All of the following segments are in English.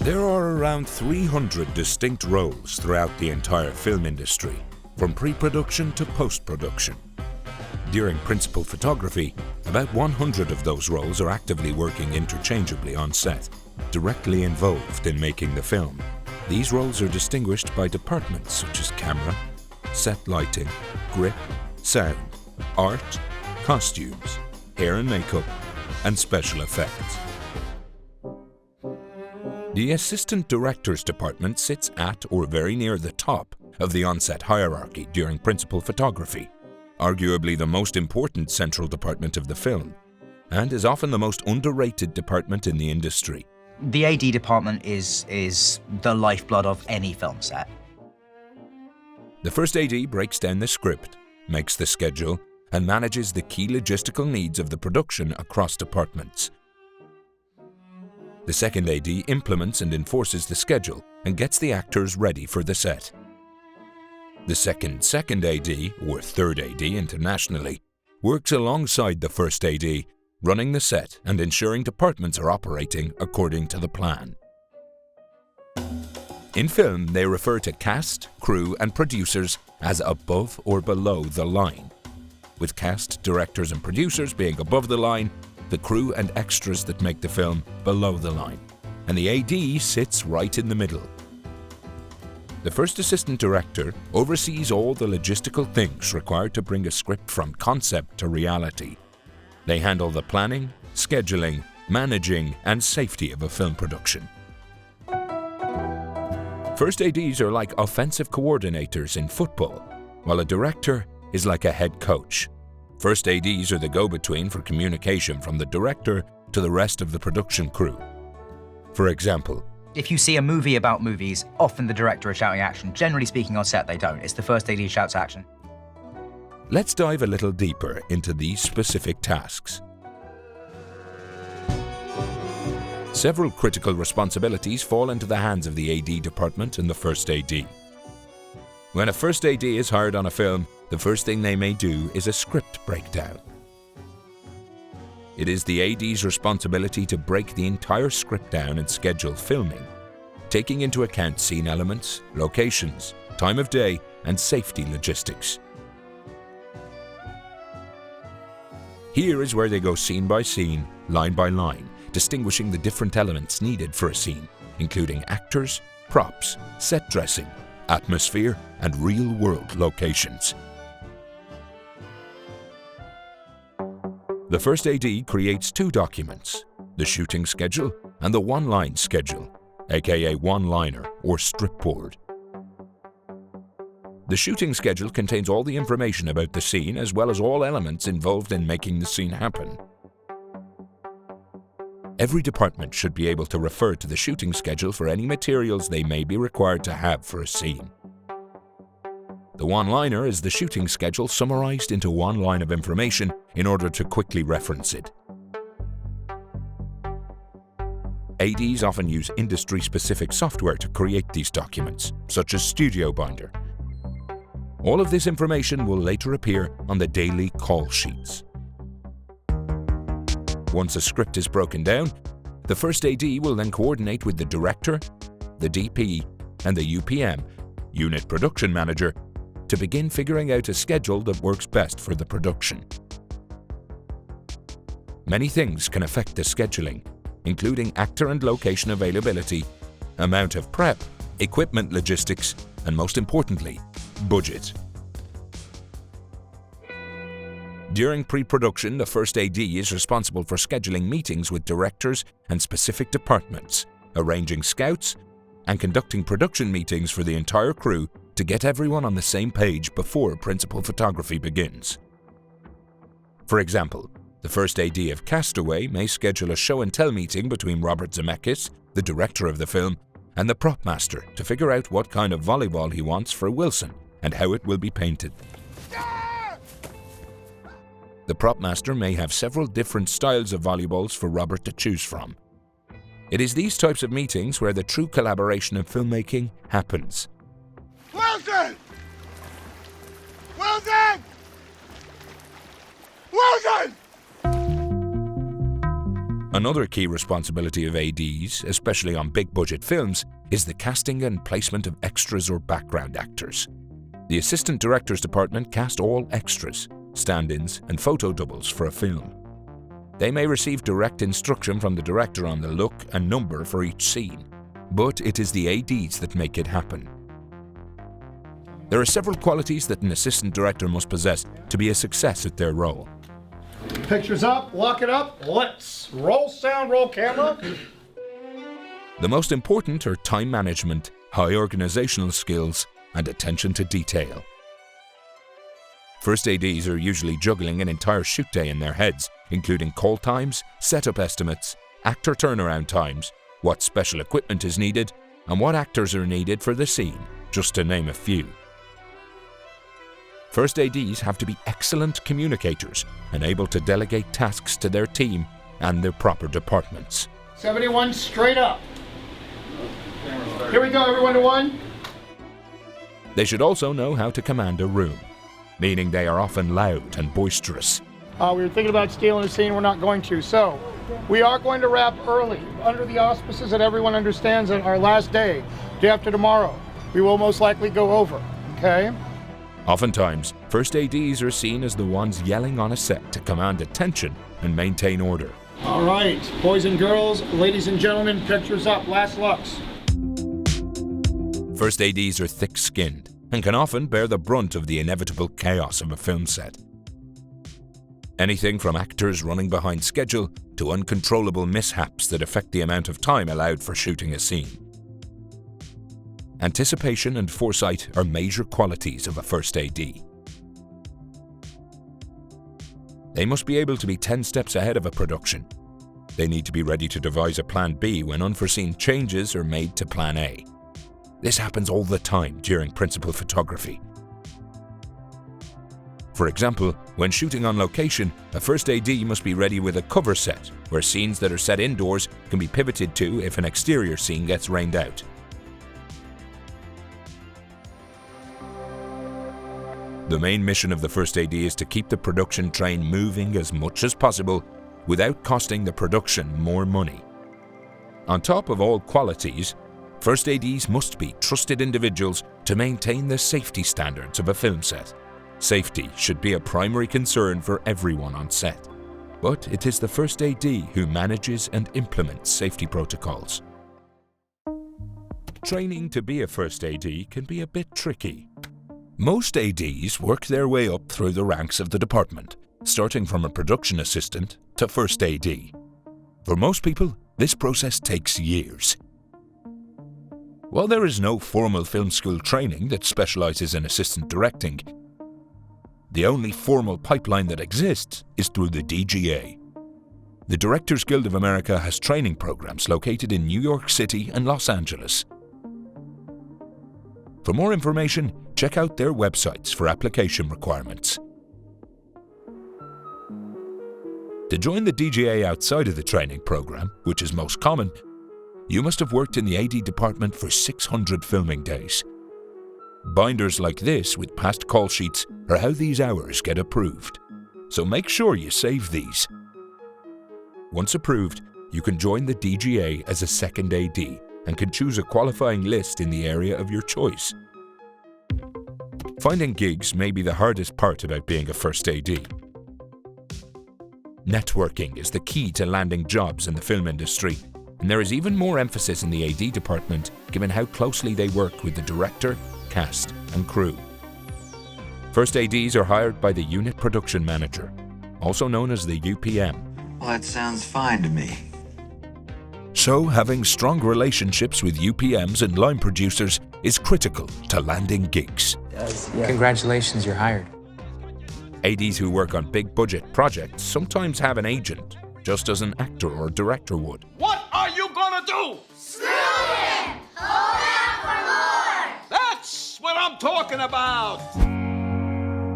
There are around 300 distinct roles throughout the entire film industry, from pre-production to post-production. During principal photography, about 100 of those roles are actively working interchangeably on set, directly involved in making the film. These roles are distinguished by departments such as camera, set lighting, grip, sound, art, costumes, hair and makeup, and special effects. The Assistant Director's Department sits at or very near the top of the on-set hierarchy during principal photography, arguably the most important central department of the film, and is often the most underrated department in the industry. The AD department is the lifeblood of any film set. The first AD breaks down the script, makes the schedule, and manages the key logistical needs of the production across departments. The second AD implements and enforces the schedule and gets the actors ready for the set. The second AD, or third AD internationally, works alongside the first AD, running the set and ensuring departments are operating according to the plan. In film, they refer to cast, crew, and producers as above or below the line, with cast, directors, and producers being above the line, the crew and extras that make the film below the line, and the AD sits right in the middle. The first assistant director oversees all the logistical things required to bring a script from concept to reality. They handle the planning, scheduling, managing, and safety of a film production. First ADs are like offensive coordinators in football, while a director is like a head coach. First ADs are the go-between for communication from the director to the rest of the production crew. For example, if you see a movie about movies, often the director is shouting action. Generally speaking on set they don't. It's the first AD who shouts action. Let's dive a little deeper into these specific tasks. Several critical responsibilities fall into the hands of the AD department and the first AD. When a first AD is hired on a film, the first thing they may do is a script breakdown. It is the AD's responsibility to break the entire script down and schedule filming, taking into account scene elements, locations, time of day, and safety logistics. Here is where they go scene by scene, line by line, distinguishing the different elements needed for a scene, including actors, props, set dressing, atmosphere, and real-world locations. The first AD creates two documents, the shooting schedule and the one-line schedule, aka one-liner or strip board. The shooting schedule contains all the information about the scene as well as all elements involved in making the scene happen. Every department should be able to refer to the shooting schedule for any materials they may be required to have for a scene. The one-liner is the shooting schedule summarized into one line of information in order to quickly reference it. ADs often use industry-specific software to create these documents, such as StudioBinder. All of this information will later appear on the daily call sheets. Once a script is broken down, the first AD will then coordinate with the director, the DP, and the UPM, Unit Production Manager, to begin figuring out a schedule that works best for the production. Many things can affect the scheduling, including actor and location availability, amount of prep, equipment logistics, and most importantly, budget. During pre-production, the first AD is responsible for scheduling meetings with directors and specific departments, arranging scouts, and conducting production meetings for the entire crew to get everyone on the same page before principal photography begins. For example, the first AD of Castaway may schedule a show-and-tell meeting between Robert Zemeckis, the director of the film, and the prop master to figure out what kind of volleyball he wants for Wilson and how it will be painted. The prop master may have several different styles of volleyballs for Robert to choose from. It is these types of meetings where the true collaboration of filmmaking happens. Wilson! Wilson! Wilson! Another key responsibility of ADs, especially on big-budget films, is the casting and placement of extras or background actors. The assistant director's department cast all extras, stand-ins, and photo doubles for a film. They may receive direct instruction from the director on the look and number for each scene, but it is the ADs that make it happen. There are several qualities that an assistant director must possess to be a success at their role. Pictures up, lock it up, let's roll sound, roll camera. The most important are time management, high organizational skills, and attention to detail. First ADs are usually juggling an entire shoot day in their heads, including call times, setup estimates, actor turnaround times, what special equipment is needed, and what actors are needed for the scene, just to name a few. First ADs have to be excellent communicators and able to delegate tasks to their team and their proper departments. 71 straight up. Here we go, everyone to one. They should also know how to command a room, meaning they are often loud and boisterous. We were thinking about stealing a scene, we're not going to. So, we are going to wrap early, under the auspices that everyone understands that our last day after tomorrow, we will most likely go over, okay? Oftentimes, first ADs are seen as the ones yelling on a set to command attention and maintain order. All right, boys and girls, ladies and gentlemen, pictures up, last looks. First ADs are thick-skinned and can often bear the brunt of the inevitable chaos of a film set. Anything from actors running behind schedule to uncontrollable mishaps that affect the amount of time allowed for shooting a scene. Anticipation and foresight are major qualities of a first AD. They must be able to be 10 steps ahead of a production. They need to be ready to devise a plan B when unforeseen changes are made to plan A. This happens all the time during principal photography. For example, when shooting on location, a first AD must be ready with a cover set, where scenes that are set indoors can be pivoted to if an exterior scene gets rained out. The main mission of the first AD is to keep the production train moving as much as possible without costing the production more money. On top of all qualities, first ADs must be trusted individuals to maintain the safety standards of a film set. Safety should be a primary concern for everyone on set, but it is the first AD who manages and implements safety protocols. Training to be a first AD can be a bit tricky. Most ADs work their way up through the ranks of the department, starting from a production assistant to first AD. For most people, this process takes years. While there is no formal film school training that specializes in assistant directing, the only formal pipeline that exists is through the DGA. The Directors Guild of America has training programs located in New York City and Los Angeles. For more information, check out their websites for application requirements. To join the DGA outside of the training program, which is most common, you must have worked in the AD department for 600 filming days. Binders like this with past call sheets are how these hours get approved, so make sure you save these. Once approved, you can join the DGA as a second AD and can choose a qualifying list in the area of your choice. Finding gigs may be the hardest part about being a first AD. Networking is the key to landing jobs in the film industry, and there is even more emphasis in the AD department given how closely they work with the director, cast, and crew. First ADs are hired by the Unit Production Manager, also known as the UPM. Well, that sounds fine to me. So, having strong relationships with UPMs and line producers is critical to landing gigs. Congratulations, you're hired. ADs who work on big-budget projects sometimes have an agent, just as an actor or director would. What are you gonna do? Screw it! Hold out for more! That's what I'm talking about!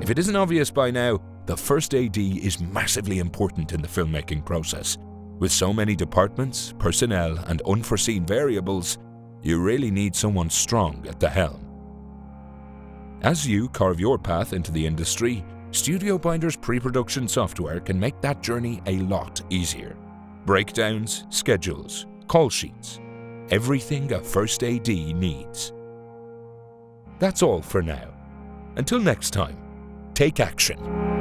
If it isn't obvious by now, the first AD is massively important in the filmmaking process. With so many departments, personnel, and unforeseen variables, you really need someone strong at the helm. As you carve your path into the industry, StudioBinder's pre-production software can make that journey a lot easier. breakdowns, schedules, call sheets, everything a first AD needs. That's all for now. Until next time, take action.